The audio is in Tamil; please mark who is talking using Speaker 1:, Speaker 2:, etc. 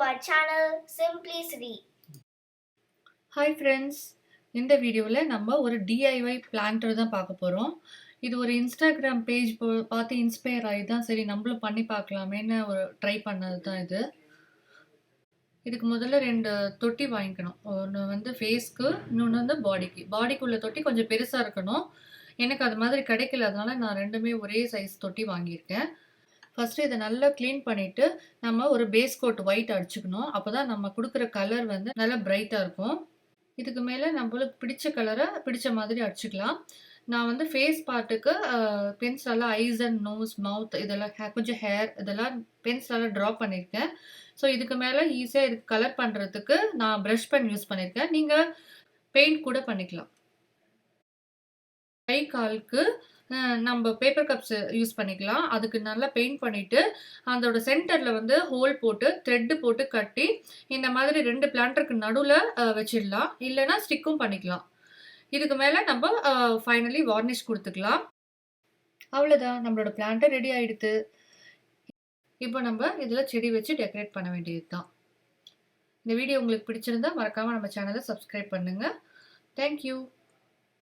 Speaker 1: our channel Simplicity.
Speaker 2: Hi friends, இந்த வீடியோவில் நம்ம ஒரு டிஐஒய் பிளான்டர் தான் பார்க்க போகிறோம். இது ஒரு இன்ஸ்டாகிராம் பேஜ் பார்த்து இன்ஸ்பயர் ஆகி தான் சரி நம்மளும் பண்ணி பார்க்கலாமேன்னு ஒரு ட்ரை பண்ணது தான் இது. இதுக்கு முதல்ல 2 தொட்டி வாங்கிக்கணும். ஒன்று வந்து ஃபேஸ்க்கு, இன்னொன்று வந்து பாடிக்குள்ள தொட்டி கொஞ்சம் பெருசாக இருக்கணும். எனக்கு அது மாதிரி கிடைக்கல, அதனால நான் 2மே ஒரே சைஸ் தொட்டி வாங்கியிருக்கேன். ஃபஸ்ட்டு இதை நல்லா க்ளீன் பண்ணிவிட்டு நம்ம ஒரு பேஸ் கோட் ஒயிட் அடிச்சுக்கணும். அப்போ தான் நம்ம கொடுக்குற கலர் வந்து நல்லா பிரைட்டாக இருக்கும். இதுக்கு மேலே நம்மளுக்கு பிடிச்ச கலரை பிடிச்ச மாதிரி அடிச்சுக்கலாம். நான் வந்து ஃபேஸ் பார்ட்டுக்கு பென்சிலால் ஐஸ் அண்ட் நோஸ், மவுத் இதெல்லாம் கொஞ்சம் ஹேர் இதெல்லாம் பென்சிலால் ட்ரா பண்ணியிருக்கேன். ஸோ இதுக்கு மேலே ஈஸியாக இதுக்கு கலர் பண்ணுறதுக்கு நான் ப்ரஷ் பென் யூஸ் பண்ணியிருக்கேன். நீங்கள் பெயிண்ட் கூட பண்ணிக்கலாம். கை காலுக்கு நம்ம பேப்பர் கப்ஸ் யூஸ் பண்ணிக்கலாம். அதுக்கு நல்லா பெயிண்ட் பண்ணிவிட்டு அதோட சென்டரில் வந்து ஹோல் போட்டு த்ரெட்டு போட்டு கட்டி இந்த மாதிரி 2 பிளான்டருக்கு நடுவில் வச்சிடலாம். இல்லைன்னா ஸ்டிக்கும் பண்ணிக்கலாம். இதுக்கு மேலே நம்ம ஃபைனலி வார்னிஷ் கொடுத்துக்கலாம். அவ்வளோதான், நம்மளோட பிளான்டர் ரெடி ஆகிடுது. இப்போ நம்ம இதில் செடி வச்சு டெக்கரேட் பண்ண வேண்டியது தான். இந்த வீடியோ உங்களுக்கு பிடிச்சிருந்தா மறக்காமல் நம்ம சேனலை சப்ஸ்கிரைப் பண்ணுங்கள். தேங்க்யூ.